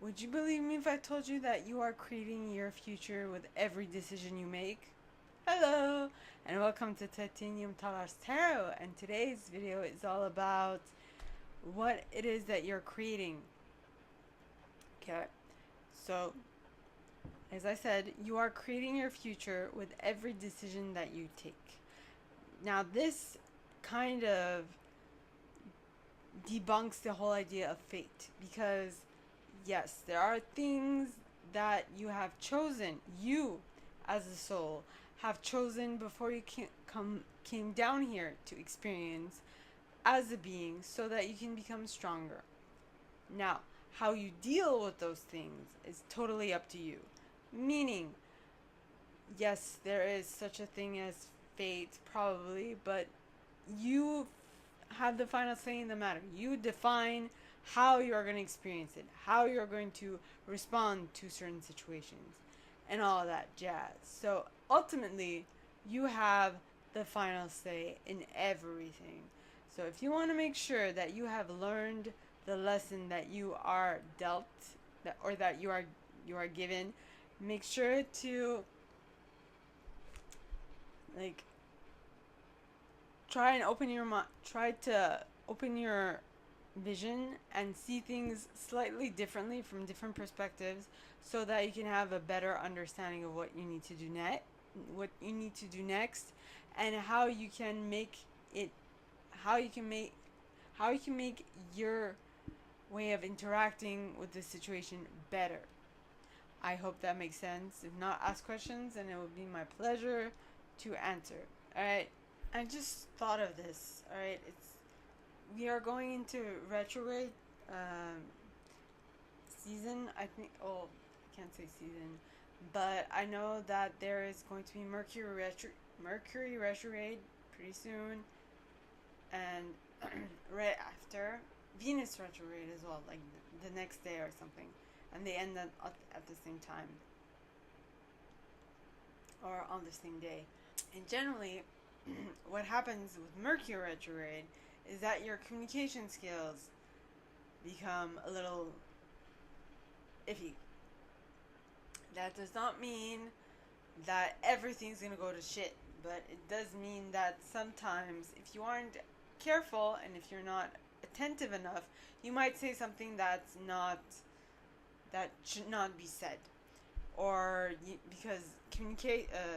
Would you believe me if I told you that you are creating your future with every decision you make? Hello, and welcome to Titanium Taras Tarot. And today's video is all about what it is that you're creating. Okay, so as I said, you are creating your future with every decision that you take. Now, this kind of debunks the whole idea of fate because yes, there are things that you have chosen, you as a soul have chosen before you came down here to experience as a being so that you can become stronger. Now, how you deal with those things is totally up to you. Meaning, yes, there is such a thing as fate, probably, but you have the final say in the matter. You define how you're going to experience it, how you're going to respond to certain situations, and all that jazz. So ultimately, you have the final say in everything. So if you want to make sure that you have learned the lesson that you are dealt, or that you are given, make sure to like try to open your vision and see things slightly differently from different perspectives so that you can have a better understanding of what you need to do next, and how you can make it how you can make how you can make your way of interacting with the situation better. I hope that makes sense. If not, ask questions and it will be my pleasure to answer. All right. I just thought of this. All right, it's we are going into retrograde um, season. I think. Oh, I can't say season, but I know that there is going to be Mercury retrograde pretty soon, and right after Venus retrograde as well, like the next day or something, and they end at the same time or on the same day. And generally, what happens with Mercury retrograde is that your communication skills become a little iffy. That does not mean that everything's gonna go to shit, but it does mean that sometimes if you aren't careful and if you're not attentive enough, you might say something that should not be said. Or because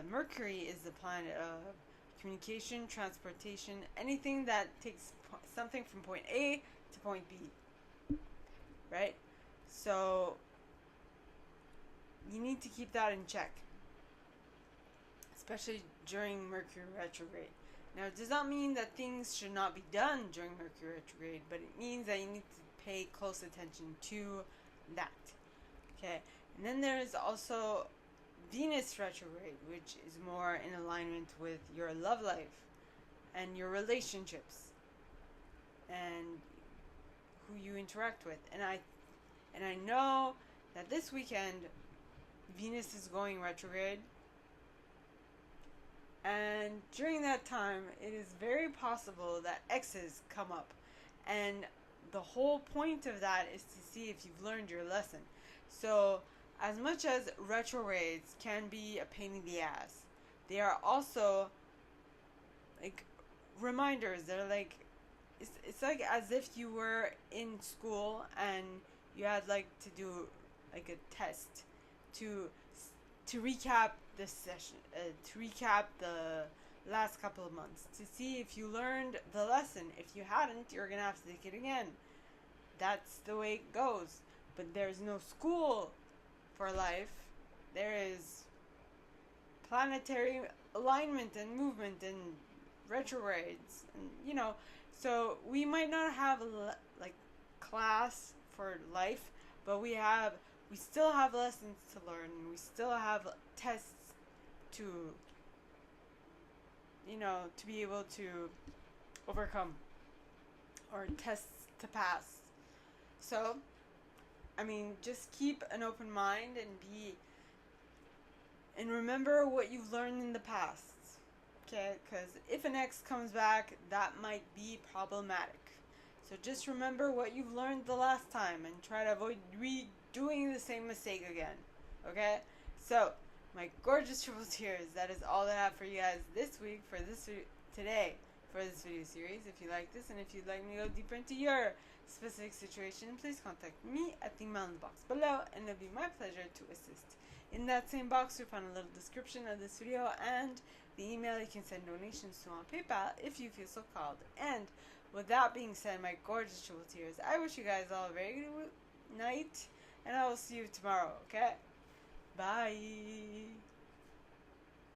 Mercury is the planet of communication, transportation, anything that takes something from point A to point B, right? So you need to keep that in check, especially during Mercury retrograde. Now, it does not mean that things should not be done during Mercury retrograde, but it means that you need to pay close attention to that. Okay, and then there is also Venus retrograde, which is more in alignment with your love life and your relationships and who you interact with. And I know that this weekend Venus is going retrograde, and during that time it is very possible that exes come up, and the whole point of that is to see if you've learned your lesson. So as much as retrogrades can be a pain in the ass, they are also like reminders. They're like it's like as if you were in school and you had like to do like a test to to recap this session, to recap the last couple of months to see if you learned the lesson. If you hadn't, you're gonna have to take it again. That's the way it goes. But there's no school for life. There is planetary alignment and movement and retrogrades, and so we might not have like class for life, but we still have lessons to learn. We still have tests to to be able to overcome, or tests to pass. So I mean, just keep an open mind and remember what you've learned in the past. Okay, because if an ex comes back, that might be problematic. So just remember what you've learned the last time and try to avoid redoing the same mistake again. Okay? So, my gorgeous triple tears, that is all that I have for you guys this week today for this video series. If you like this and if you'd like me to go deeper into your specific situation, please contact me at the email in the box below, and it'll be my pleasure to assist. In that same box, you'll find a little description of this video and the email you can send donations to on PayPal if you feel so called. And with that being said, my gorgeous triple tears, I wish you guys all a very good night, and I will see you tomorrow, okay? Bye.